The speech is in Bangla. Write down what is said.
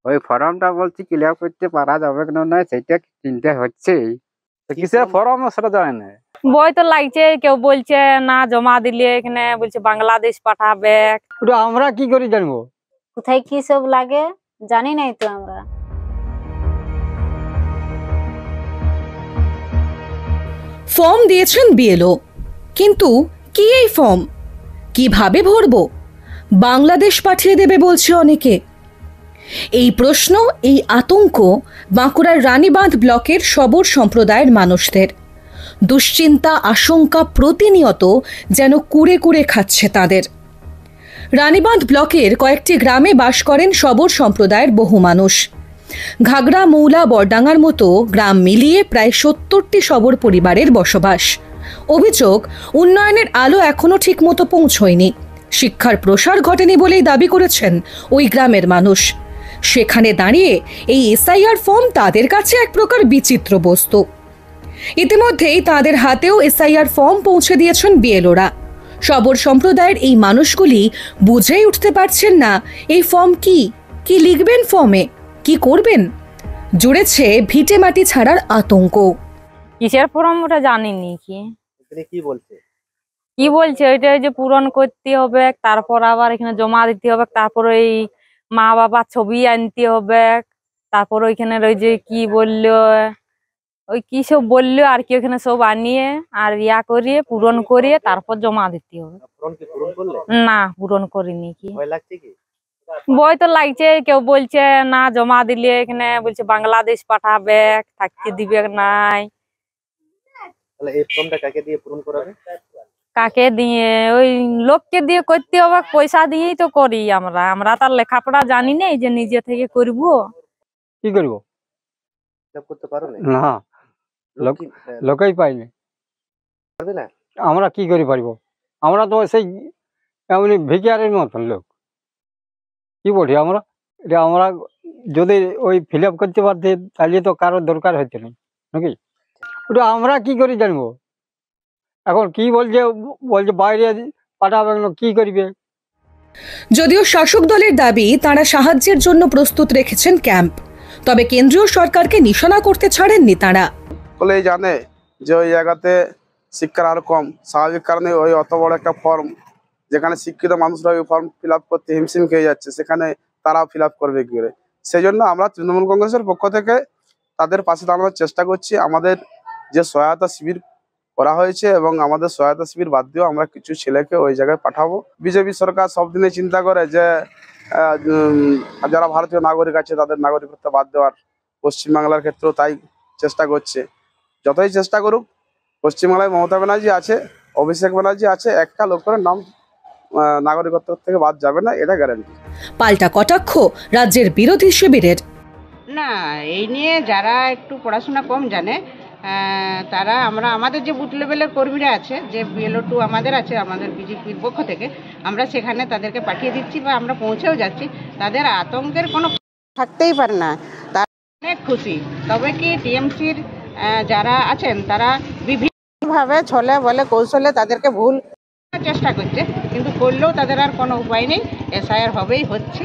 ওই ফর্মটা বলছি ক্লিয়ার করতে পারা যাবে কিনা না সেটা চিন্তা হচ্ছে। কিসের ফর্ম সেটা জানেন না? বই তো লাগছে, কেউ বলছে না জমা দিলে এখানে বলছে বাংলাদেশ পাঠাবে। ওটা আমরা কি করে জানবো? কোথায় কি সব লাগে জানি নাই তো আমরা। ফর্ম দিয়েছেন বিএলও, কিন্তু কি এই ফর্ম কিভাবে ভরবো? বাংলাদেশ পাঠিয়ে দেবে বলছে অনেকে। এই প্রশ্ন, এই আতঙ্ক বাঁকুড়ার রানীবাঁধ ব্লকের সবর সম্প্রদায়ের মানুষদের। দুশ্চিন্তা, আশঙ্কা প্রতিনিয়ত যেন কুড়ে কুড়ে খাচ্ছে তাদের। রানীবাঁধ ব্লকের কয়েকটি গ্রামে বাস করেন সবর সম্প্রদায়ের বহু মানুষ। ঘাগড়া, মৌলা, বরডাঙ্গার মতো গ্রাম মিলিয়ে প্রায় ৭০টি সবর পরিবারের বসবাস। অভিযোগ, উন্নয়নের আলো এখনো ঠিকমতো পৌঁছয়নি, শিক্ষার প্রসার ঘটেনি বলেই দাবি করেছেন ওই গ্রামের মানুষ। সেখানে দাঁড়িয়ে এই এসআইআর ফর্ম তাদের কাছে এক প্রকার বিচিত্র বস্তু। ইতিমধ্যেই তাদের হাতেও এসআইআর ফর্ম পৌঁছে দিয়েছেন বিএলওরা। সবর সম্প্রদায়ের এই মানুষগুলি বুঝেই উঠতে পারছেন না এই ফর্ম কি লিখবেন, ফর্মে কি করবেন। জুড়েছে ভিটে মাটি ছাড়ার আতঙ্ক। কিসের ফর্ম ওটা জানিনি। কি বলছে ওইটা যে পূরণ করতে হবে, তারপর আবার এখানে জমা দিতে হবে, তারপর ওই মা বাবার ছবি আনতে হবে, তারপর ওইখানে ওই যে কি বললো, ওই কি সব বললো আর কি, ওখানে সব আনিয়ে আর ইয়া করিয়ে পূরণ করিয়ে তারপর জমা দিতে হবে। না, পূরণ করিনি। কি বই তো লাগছে, কেউ বলছে না জমা দিলে এখানে বলছে বাংলাদেশ পাঠাবে, থাকতে দিবে নাই। কাকে দিয়ে? ওই লোককে দিয়ে করতে হবে, পয়সা দিয়েই তো করি আমরা তার লেখাপড়া জানি না যে নিজে থেকে করব। কি করবো? না, লোকই পাইনি। আমরা কি করে পারবো? আমরা তো সেই এমনি ভিখারির মতন লোক। কি বলি আমরা, এটা আমরা যদি ওই ফিল আপ করতে পারতে তাহলে তো কারোর দরকার হচ্ছে না নাকি? ওটা আমরা কি করে জানবো? এখন কি বলছে বাইরে পাঠাবে, কি করবে? যদিও শাসক দলের দাবি তারা সাহায্যের জন্য প্রস্তুত রেখেছেন ক্যাম্প, তবে কেন্দ্রীয় সরকারকে নিশানা করতে ছাড়েননি তারা। সকলেই জানে যে ওই জায়গাতে শিক্ষার হার কম, স্বাভাবিক কারণে ওই অত বড় একটা ফর্ম, যেখানে শিক্ষিত মানুষরা ওই ফর্ম ফিল আপ করতে হিমশিম খেয়ে যাচ্ছে, সেখানে তারা ফিল আপ করবে কি করে? সেই জন্য আমরা তৃণমূল কংগ্রেসের পক্ষ থেকে তাদের পাশে দাঁড়ানোর চেষ্টা করছি। আমাদের যে সহায়তা শিবির করা হয়েছে এবং আমাদের সহায়তা শিবির বাদ দিয়েও আমরা কিছু ছেলেকে ওই জায়গায় পাঠাবো। বিজেপি সরকার সব দিনে চিন্তা করে যে যারা ভারতীয় নাগরিক আছে তাদের নাগরিকত্ব বাদ দেওয়ার, পশ্চিমবাংলার ক্ষেত্রেও তাই চেষ্টা করছে। যতই চেষ্টা করুক, পশ্চিমবাংলায় মমতা ব্যানার্জি আছে, অভিষেক ব্যানার্জি আছে, একটা লোকের নাম নাগরিকত্ব থেকে বাদ যাবে না, এটা গ্যারান্টি। পাল্টা কটাক্ষ রাজ্যের বিরোধী শিবিরের। না, এই নিয়ে যারা একটু পড়াশোনা কম জানে তারা আমাদের যে বুথ লেভেলের কর্মীরা আছে, যে বিএলও 2 আমাদের আছে, আমাদের বিজেপির পক্ষ থেকে আমরা সেখানে তাদেরকে পাঠিয়ে দিচ্ছি বা আমরা পৌঁছেও যাচ্ছি। তাদের আতঙ্কের কোনো থাকতেই পারে না, তারা অনেক খুশি। তবে কি টিএমসির যারা আছেন তারা বিভিন্নভাবে ছলে বলে কৌশলে তাদেরকে ভুল চেষ্টা করছে, কিন্তু করলেও তাদের আর কোনো উপায় নেই, এসআইআর হবেই হচ্ছে।